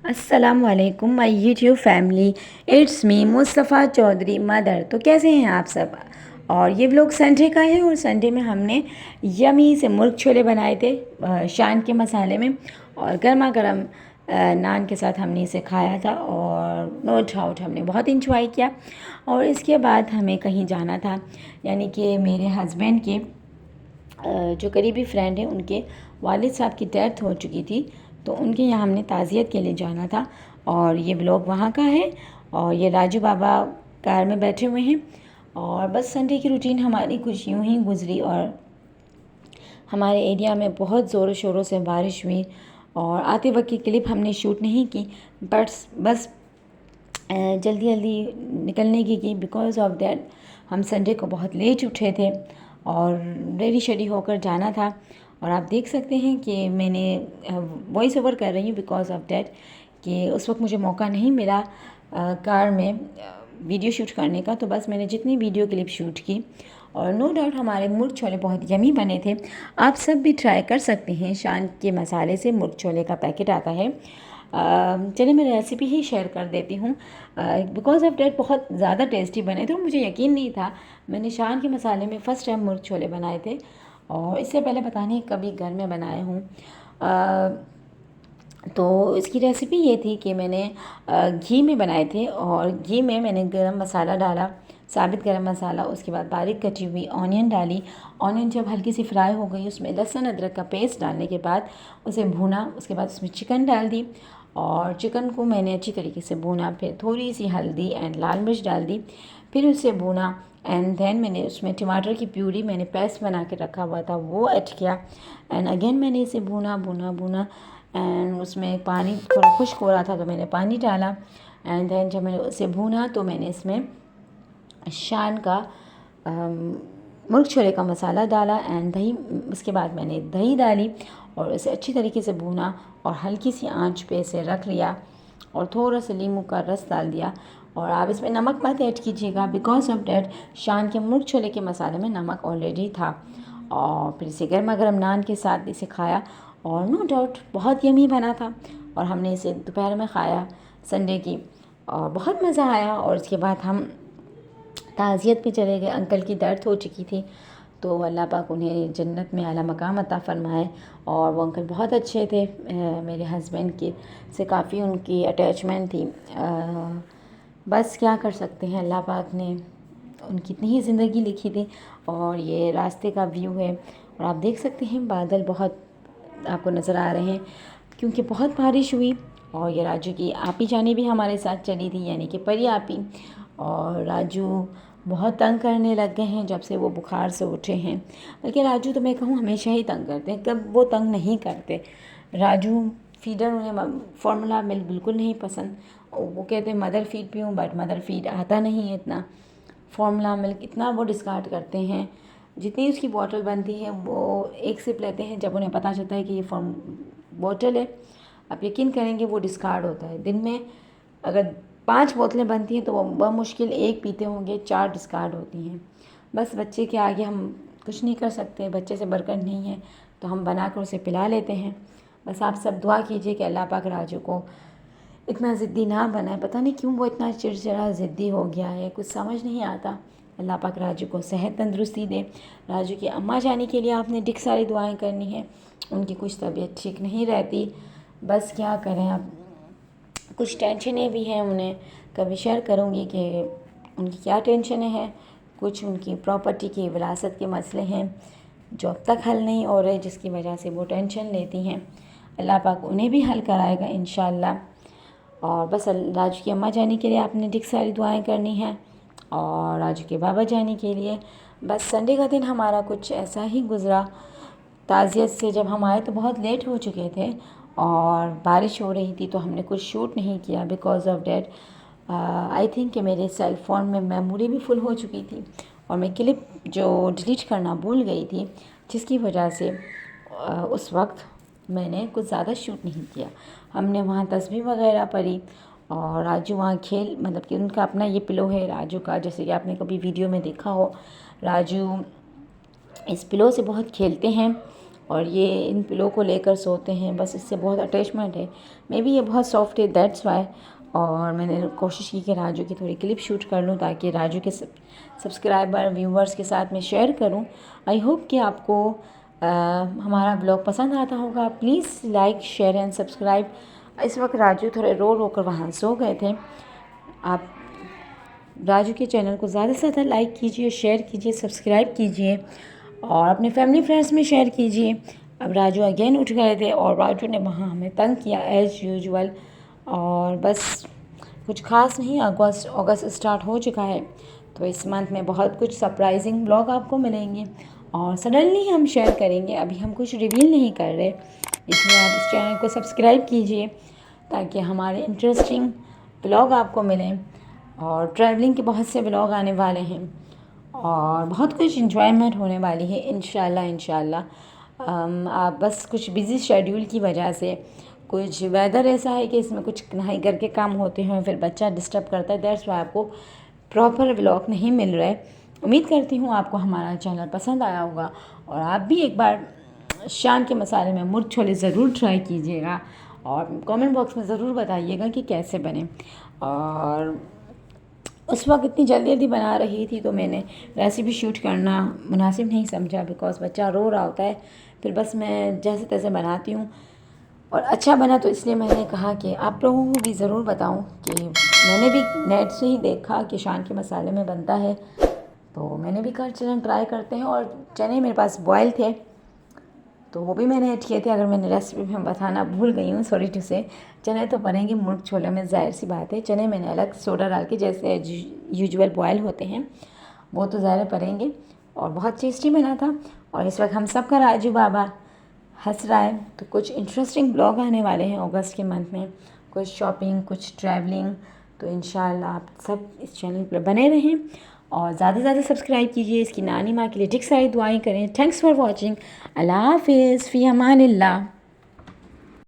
अस्सलाम वालेकुम my YouTube family. It's me Mustafa Chaudhary mother. तो कैसे हैं आप सब। और ये व्लॉग संडे का है और संडे में हमने यमी से मुर्ग छोले बनाए थे शान के मसाले में, और गर्मा गर्म नान के साथ हमने इसे खाया था और नो डाउट हमने बहुत इंजॉय किया। और इसके बाद हमें कहीं जाना था, यानी कि मेरे हस्बैंड के जो करीबी फ्रेंड हैं उनके वालिद साहब की डेथ हो चुकी थी, तो उनके यहाँ हमने ताज़ियत के लिए जाना था। और ये ब्लॉग वहाँ का है। और ये राजू बाबा कार में बैठे हुए हैं। और बस संडे की रूटीन हमारी कुछ यूँ ही गुजरी। और हमारे एरिया में बहुत ज़ोरों शोरों से बारिश हुई और आते वक्त की क्लिप हमने शूट नहीं की, बट बस जल्दी जल्दी निकलने की बिकॉज़ ऑफ दैट हम संडे को बहुत लेट उठे थे और रेडी शेडी होकर जाना था। और आप देख सकते हैं कि मैंने वॉइस ओवर कर रही हूँ बिकॉज़ ऑफ डैट कि उस वक्त मुझे मौका नहीं मिला कार में वीडियो शूट करने का। तो बस मैंने जितनी वीडियो क्लिप शूट की। और नो डाउट हमारे मुर्ग छोले बहुत यमी बने थे। आप सब भी ट्राई कर सकते हैं। शान के मसाले से मुर्ग छोले का पैकेट आता है। चलिए मैं रेसिपी ही शेयर कर देती हूँ। बिकॉज़ ऑफ डैट बहुत ज़्यादा टेस्टी बने थे और मुझे यकीन नहीं था। मैंने शान के मसाले में फ़र्स्ट टाइम मुर्ग छोले बनाए थे और इससे पहले पता नहीं कभी घर में बनाए हूँ। तो इसकी रेसिपी ये थी कि मैंने घी में बनाए थे और घी में मैंने गरम मसाला डाला, साबित गरम मसाला, उसके बाद बारीक कटी हुई ऑनियन डाली। ऑनियन जब हल्की सी फ्राई हो गई उसमें लहसुन अदरक का पेस्ट डालने के बाद उसे भूना। उसके बाद उसमें चिकन डाल दी और चिकन को मैंने अच्छी तरीके से भूना। फिर थोड़ी सी हल्दी एंड लाल मिर्च डाल दी, फिर उसे भूना। एंड देन मैंने उसमें टमाटर की प्यूरी मैंने पेस्ट बना के रखा हुआ था वो ऐड किया। एंड अगेन मैंने इसे भूना भूना भूना एंड उसमें पानी थोड़ा खुश्क हो रहा था तो मैंने पानी डाला। एंड देन जब मैंने उसे भूना तो मैंने इसमें शान का मुर्ग छोले का मसाला डाला एंड दही। उसके बाद मैंने दही डाली और इसे अच्छी तरीके से भूना और हल्की सी आंच पे इसे रख लिया और थोड़ा सा नींबू का रस डाल दिया। और आप इसमें नमक मत ऐड कीजिएगा बिकॉज ऑफ डैट शान के मुर्ग छोले के मसाले में नमक ऑलरेडी था। और फिर इसे गर्मा गर्म नान के साथ इसे खाया और नो डाउट बहुत यमी बना था। और हमने इसे दोपहर में खाया संडे की और बहुत मज़ा आया। और उसके बाद हम ताज़ियत पे चले गए। अंकल की दर्द हो चुकी थी तो अल्लाह पाक उन्हें जन्नत में आला मकाम अता फ़रमाए। और वो अंकल बहुत अच्छे थे, मेरे हस्बैंड के से काफ़ी उनकी अटैचमेंट थी। बस क्या कर सकते हैं, अल्लाह पाक ने उनकी इतनी ही ज़िंदगी लिखी थी। और ये रास्ते का व्यू है और आप देख सकते हैं बादल बहुत आपको नज़र आ रहे हैं क्योंकि बहुत बारिश हुई। और ये राजू की आपी जानी भी हमारे साथ चली थी, यानी कि परी आपी। और राजू बहुत तंग करने लग गए हैं जब से वो बुखार से उठे हैं। बल्कि राजू तो मैं कहूँ हमेशा ही तंग करते हैं, कब वो तंग नहीं करते। राजू फीडर उन्हें फार्मूला मिल्क बिल्कुल नहीं पसंद। वो कहते हैं मदर फीड पीऊँ, बट मदर फीड आता नहीं है इतना। फार्मूला मिल्क इतना वो डिस्कार्ड करते हैं। जितनी उसकी बॉटल बनती है वो एक सिप लेते हैं, जब उन्हें पता चलता है कि ये फॉर्म बॉटल है आप यकीन करेंगे वो डिस्कार्ड होता है। दिन में अगर 5 बोतलें बनती हैं तो वो बमुश्किल 1 पीते होंगे, 4 डिस्कार्ड होती हैं। बस बच्चे के आगे हम कुछ नहीं कर सकते, बच्चे से बरकत नहीं है तो हम बना कर उसे पिला लेते हैं। बस आप सब दुआ कीजिए कि अल्लाह पाक राजू को इतना ज़िद्दी ना बनाए। पता नहीं क्यों वो इतना चिड़चिड़ा ज़िद्दी हो गया है, कुछ समझ नहीं आता। अल्लाह पाक राजू को सेहत तंदुरुस्ती दे। राजू की अम्मा जाने के लिए आपने ढेर सारी दुआएं करनी है, उनकी कुछ तबीयत ठीक नहीं रहती। बस क्या करें अब, कुछ टेंशनें भी हैं उन्हें, कभी शेयर करूँगी कि उनकी क्या टेंशनें हैं। कुछ उनकी प्रॉपर्टी की विरासत के मसले हैं जो अब तक हल नहीं हो रहे, जिसकी वजह से वो टेंशन लेती हैं। अल्लाह पाक उन्हें भी हल कराएगा इंशाल्लाह। और बस राजू की अम्मा जाने के लिए आपने ढेर सारी दुआएं करनी हैं और राजू के बाबा जाने के लिए। बस संडे का दिन हमारा कुछ ऐसा ही गुज़रा। ताज़ियत से जब हम आए तो बहुत लेट हो चुके थे और बारिश हो रही थी तो हमने कुछ शूट नहीं किया because of that I think कि मेरे सेल फ़ोन में मेमोरी भी फुल हो चुकी थी और मैं क्लिप जो डिलीट करना भूल गई थी, जिसकी वजह से उस वक्त मैंने कुछ ज़्यादा शूट नहीं किया। हमने वहाँ तस्बीह वगैरह पढ़ी और राजू वहाँ खेल, मतलब कि उनका अपना ये पिलो है राजू का, जैसे कि आपने कभी वीडियो में देखा हो। राजू इस पिलो से बहुत खेलते हैं और ये इन पिलो को लेकर सोते हैं, बस इससे बहुत अटैचमेंट है। मे बी ये बहुत सॉफ्ट है, दैट्स वाई। और मैंने कोशिश की कि राजू की थोड़ी क्लिप शूट कर लूँ ताकि राजू के सब्सक्राइबर व्यूवर्स के साथ मैं शेयर करूँ। आई होप कि आपको हमारा ब्लॉग पसंद आता होगा। Please like share and subscribe. इस वक्त राजू थोड़े रो रो कर वहाँ सो गए थे। आप राजू के चैनल को ज़्यादा से ज़्यादा लाइक कीजिए, शेयर कीजिए, सब्सक्राइब कीजिए और अपने फैमिली फ्रेंड्स में शेयर कीजिए। अब राजू अगेन उठ गए थे और राजू ने वहाँ हमें तंग किया एज़ यूजुअल। और बस कुछ खास नहीं, अगस्त स्टार्ट हो चुका है, तो इस मंथ में बहुत कुछ सरप्राइजिंग ब्लॉग आपको मिलेंगे और सडनली हम शेयर करेंगे। अभी हम कुछ रिवील नहीं कर रहे, इसलिए आप इस चैनल को सब्सक्राइब कीजिए ताकि हमारे इंटरेस्टिंग ब्लॉग आपको मिलें। और ट्रैवलिंग के बहुत से ब्लॉग आने वाले हैं और बहुत कुछ इंजॉयमेंट होने वाली है इंशाल्लाह। आप बस कुछ बिज़ी शेड्यूल की वजह से, कुछ वेदर ऐसा है कि इसमें कुछ नहीं घर के काम होते हैं, फिर बच्चा डिस्टर्ब करता है, दैट्स वाई आपको प्रॉपर ब्लॉग नहीं मिल रहा है। उम्मीद करती हूँ आपको हमारा चैनल पसंद आया होगा और आप भी एक बार शान के मसाले में मुर्ग छोले ज़रूर ट्राई कीजिएगा और कमेंट बॉक्स में ज़रूर बताइएगा कि कैसे बने। और उस वक्त इतनी जल्दी जल्दी बना रही थी तो मैंने रेसिपी शूट करना मुनासिब नहीं समझा, बिकॉज़ बच्चा रो रहा होता है। फिर बस मैं जैसे तैसे बनाती हूँ और अच्छा बना, तो इसलिए मैंने कहा कि आप लोगों को भी ज़रूर बताऊँ कि मैंने भी नेट से ही देखा कि शान के मसाले में बनता है, तो मैंने भी कहा चलें ट्राई करते हैं। और चने मेरे पास बॉयल थे तो वो भी मैंने ऐड किए थे। अगर मैंने रेसिपी में बताना भूल गई हूँ, सॉरी टू से। चने तो पड़ेंगे मुर्ग छोले में, ज़ाहिर सी बात है। चने मैंने अलग सोडा डाल के जैसे यूजुअल बॉयल होते हैं वो तो ज़ाहिर पड़ेंगे और बहुत टेस्टी बना था। और इस वक्त हम सब का राजू बाबा हंस रहा है, तो कुछ इंटरेस्टिंग ब्लॉग आने वाले हैं अगस्त के मंथ में, कुछ शॉपिंग, कुछ ट्रैवलिंग। तो इंशाल्लाह आप सब इस चैनल पर बने रहें और ज़्यादा से ज़्यादा सब्सक्राइब कीजिए। इसकी नानी माँ के लिए ढेर सारी दुआएं करें। Thanks for watching. अल्लाह हाफिज़, फ़ी अमानिल्लाह।